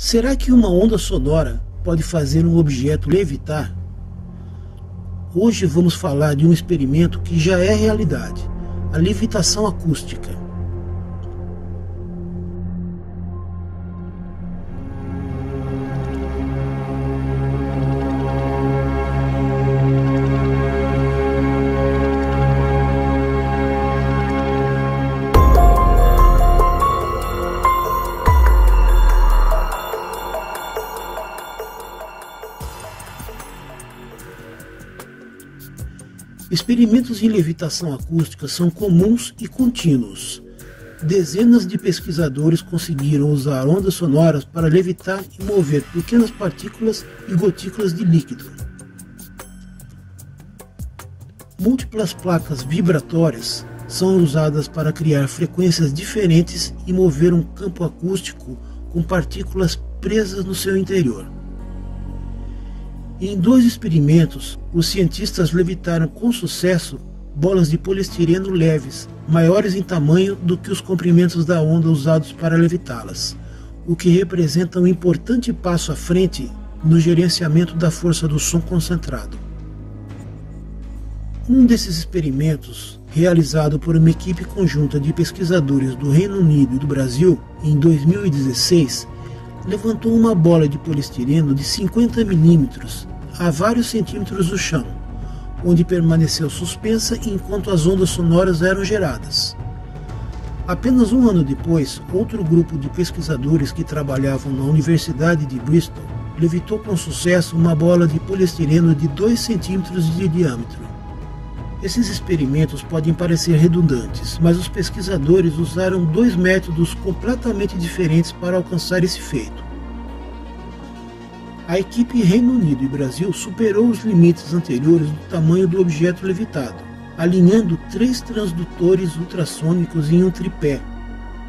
Será que uma onda sonora pode fazer um objeto levitar? Hoje vamos falar de um experimento que já é realidade, a levitação acústica. Experimentos em levitação acústica são comuns e contínuos. Dezenas de pesquisadores conseguiram usar ondas sonoras para levitar e mover pequenas partículas e gotículas de líquido. Múltiplas placas vibratórias são usadas para criar frequências diferentes e mover um campo acústico com partículas presas no seu interior. Em 2 experimentos, os cientistas levitaram com sucesso bolas de poliestireno leves, maiores em tamanho do que os comprimentos da onda usados para levitá-las, o que representa um importante passo à frente no gerenciamento da força do som concentrado. Um desses experimentos, realizado por uma equipe conjunta de pesquisadores do Reino Unido e do Brasil, em 2016, levantou uma bola de poliestireno de 50 mm a vários centímetros do chão, onde permaneceu suspensa enquanto as ondas sonoras eram geradas. Apenas um ano depois, outro grupo de pesquisadores que trabalhavam na Universidade de Bristol levitou com sucesso uma bola de poliestireno de 2 centímetros de diâmetro. Esses experimentos podem parecer redundantes, mas os pesquisadores usaram 2 métodos completamente diferentes para alcançar esse feito. A equipe Reino Unido e Brasil superou os limites anteriores do tamanho do objeto levitado, alinhando 3 transdutores ultrassônicos em um tripé.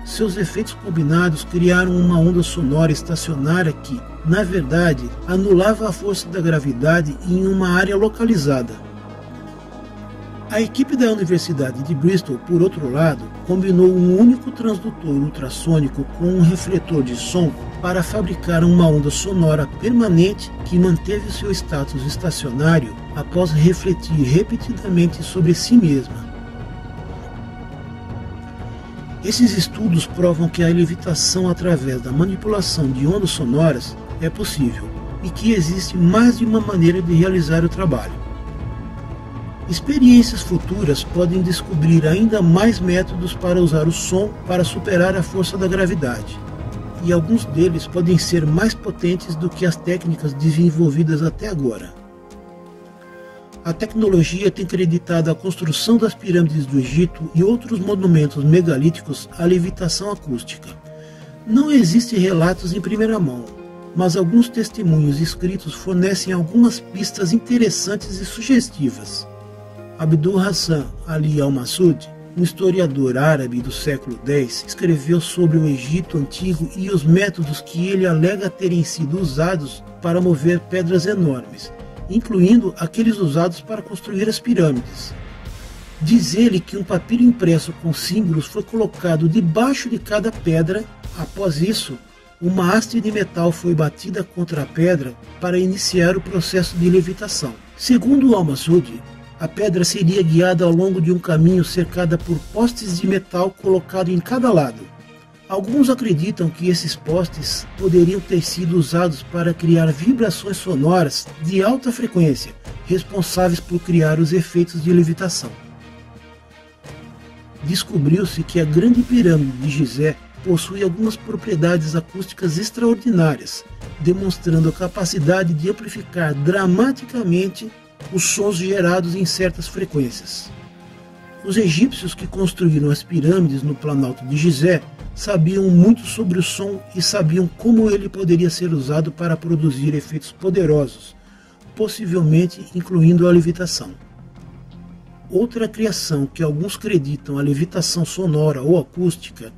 Seus efeitos combinados criaram uma onda sonora estacionária que, na verdade, anulava a força da gravidade em uma área localizada. A equipe da Universidade de Bristol, por outro lado, combinou um único transdutor ultrassônico com um refletor de som para fabricar uma onda sonora permanente que manteve seu status estacionário após refletir repetidamente sobre si mesma. Esses estudos provam que a levitação através da manipulação de ondas sonoras é possível e que existe mais de uma maneira de realizar o trabalho. Experiências futuras podem descobrir ainda mais métodos para usar o som para superar a força da gravidade, e alguns deles podem ser mais potentes do que as técnicas desenvolvidas até agora. A tecnologia tem creditado a construção das pirâmides do Egito e outros monumentos megalíticos à levitação acústica. Não existem relatos em primeira mão, mas alguns testemunhos escritos fornecem algumas pistas interessantes e sugestivas. Abdul Hassan Ali al-Masud, um historiador árabe do século X, escreveu sobre o Egito Antigo e os métodos que ele alega terem sido usados para mover pedras enormes, incluindo aqueles usados para construir as pirâmides. Diz ele que um papiro impresso com símbolos foi colocado debaixo de cada pedra. Após isso, uma haste de metal foi batida contra a pedra para iniciar o processo de levitação. Segundo al-Masud, a pedra seria guiada ao longo de um caminho cercada por postes de metal colocados em cada lado. Alguns acreditam que esses postes poderiam ter sido usados para criar vibrações sonoras de alta frequência, responsáveis por criar os efeitos de levitação. Descobriu-se que a Grande Pirâmide de Gizé possui algumas propriedades acústicas extraordinárias, demonstrando a capacidade de amplificar dramaticamente os sons gerados em certas frequências. Os egípcios que construíram as pirâmides no Planalto de Gizé sabiam muito sobre o som e sabiam como ele poderia ser usado para produzir efeitos poderosos, possivelmente incluindo a levitação. Outra criação que alguns acreditam a levitação sonora ou acústica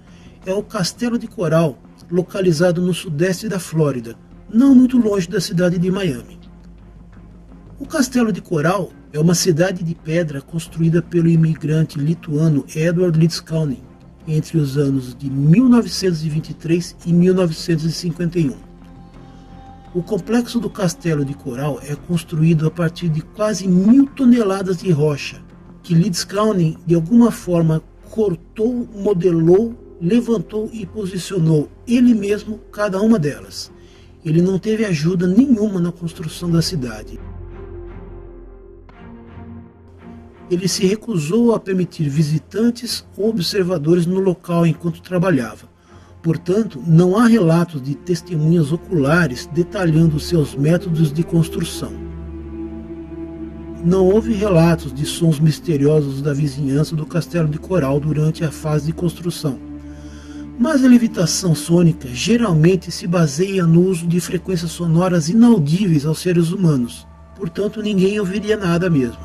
é o Castelo de Coral, localizado no sudeste da Flórida, não muito longe da cidade de Miami. O Castelo de Coral é uma cidade de pedra construída pelo imigrante lituano Edward Lydskalnin entre os anos de 1923 e 1951. O complexo do castelo de coral é construído a partir de quase 1000 toneladas de rocha, que Lidskaunen de alguma forma cortou, modelou, levantou e posicionou ele mesmo cada uma delas. Ele não teve ajuda nenhuma na construção da cidade. Ele se recusou a permitir visitantes ou observadores no local enquanto trabalhava. Portanto, não há relatos de testemunhas oculares detalhando seus métodos de construção. Não houve relatos de sons misteriosos da vizinhança do castelo de coral durante a fase de construção. Mas a levitação sônica geralmente se baseia no uso de frequências sonoras inaudíveis aos seres humanos, portanto ninguém ouviria nada mesmo.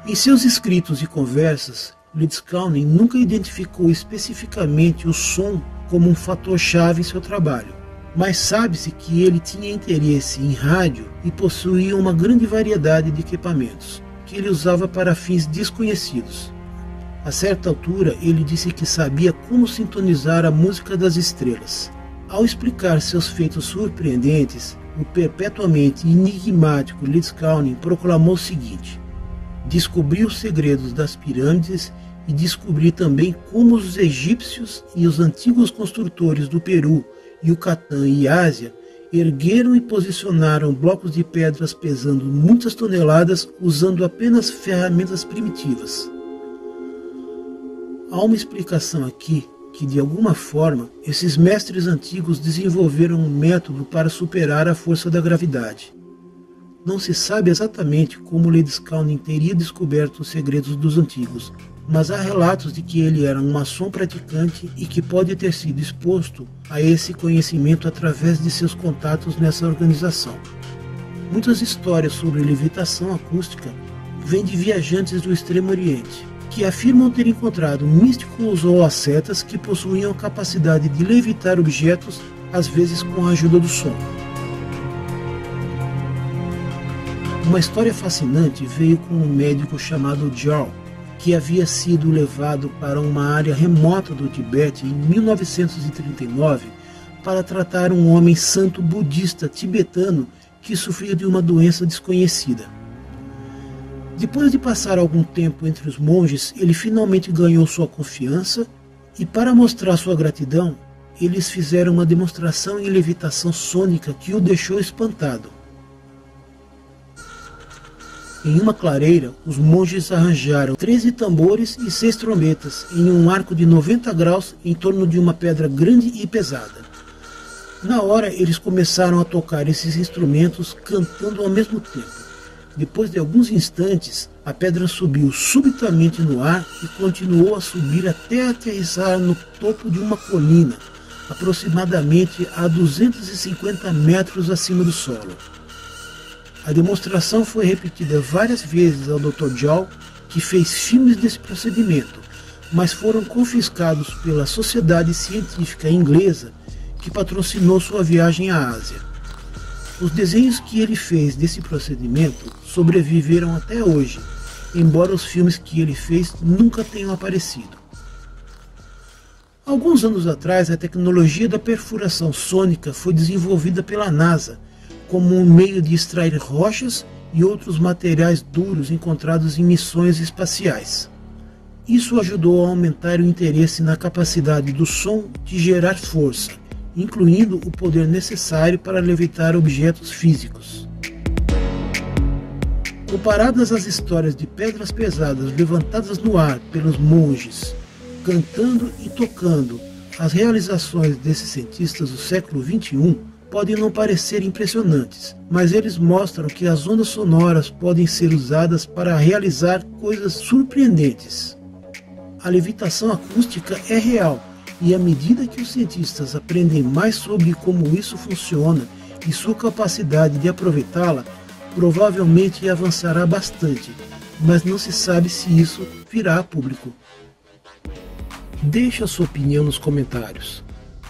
Em seus escritos e conversas, Lidskaunen nunca identificou especificamente o som como um fator-chave em seu trabalho, mas sabe-se que ele tinha interesse em rádio e possuía uma grande variedade de equipamentos, que ele usava para fins desconhecidos. A certa altura, ele disse que sabia como sintonizar a música das estrelas. Ao explicar seus feitos surpreendentes, o perpetuamente enigmático Lidskaunen proclamou o seguinte: descobri os segredos das pirâmides e descobri também como os egípcios e os antigos construtores do Peru, Yucatán e Ásia ergueram e posicionaram blocos de pedras pesando muitas toneladas usando apenas ferramentas primitivas. Há uma explicação aqui que, de alguma forma, esses mestres antigos desenvolveram um método para superar a força da gravidade. Não se sabe exatamente como Lidskaunen teria descoberto os segredos dos antigos, mas há relatos de que ele era um maçom praticante e que pode ter sido exposto a esse conhecimento através de seus contatos nessa organização. Muitas histórias sobre levitação acústica vêm de viajantes do Extremo Oriente, que afirmam ter encontrado místicos ou ascetas que possuíam a capacidade de levitar objetos, às vezes com a ajuda do som. Uma história fascinante veio com um médico chamado Jarl, que havia sido levado para uma área remota do Tibete em 1939 para tratar um homem santo budista tibetano que sofria de uma doença desconhecida. Depois de passar algum tempo entre os monges, ele finalmente ganhou sua confiança e, para mostrar sua gratidão, eles fizeram uma demonstração em levitação sônica que o deixou espantado. Em uma clareira, os monges arranjaram 13 tambores e 6 trombetas em um arco de 90 graus em torno de uma pedra grande e pesada. Na hora, eles começaram a tocar esses instrumentos cantando ao mesmo tempo. Depois de alguns instantes, a pedra subiu subitamente no ar e continuou a subir até aterrissar no topo de uma colina, aproximadamente a 250 metros acima do solo. A demonstração foi repetida várias vezes ao Dr. Jarl, que fez filmes desse procedimento, mas foram confiscados pela Sociedade Científica Inglesa, que patrocinou sua viagem à Ásia. Os desenhos que ele fez desse procedimento sobreviveram até hoje, embora os filmes que ele fez nunca tenham aparecido. Alguns anos atrás, a tecnologia da perfuração sônica foi desenvolvida pela NASA, como um meio de extrair rochas e outros materiais duros encontrados em missões espaciais. Isso ajudou a aumentar o interesse na capacidade do som de gerar força, incluindo o poder necessário para levitar objetos físicos. Comparadas às histórias de pedras pesadas levantadas no ar pelos monges, cantando e tocando, as realizações desses cientistas do século XXI podem não parecer impressionantes, mas eles mostram que as ondas sonoras podem ser usadas para realizar coisas surpreendentes. A levitação acústica é real, e à medida que os cientistas aprendem mais sobre como isso funciona e sua capacidade de aproveitá-la, provavelmente avançará bastante, mas não se sabe se isso virá a público. Deixe a sua opinião nos comentários.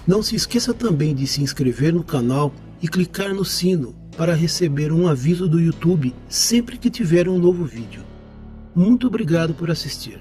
Não se esqueça também de se inscrever no canal e clicar no sino para receber um aviso do YouTube sempre que tiver um novo vídeo. Muito obrigado por assistir.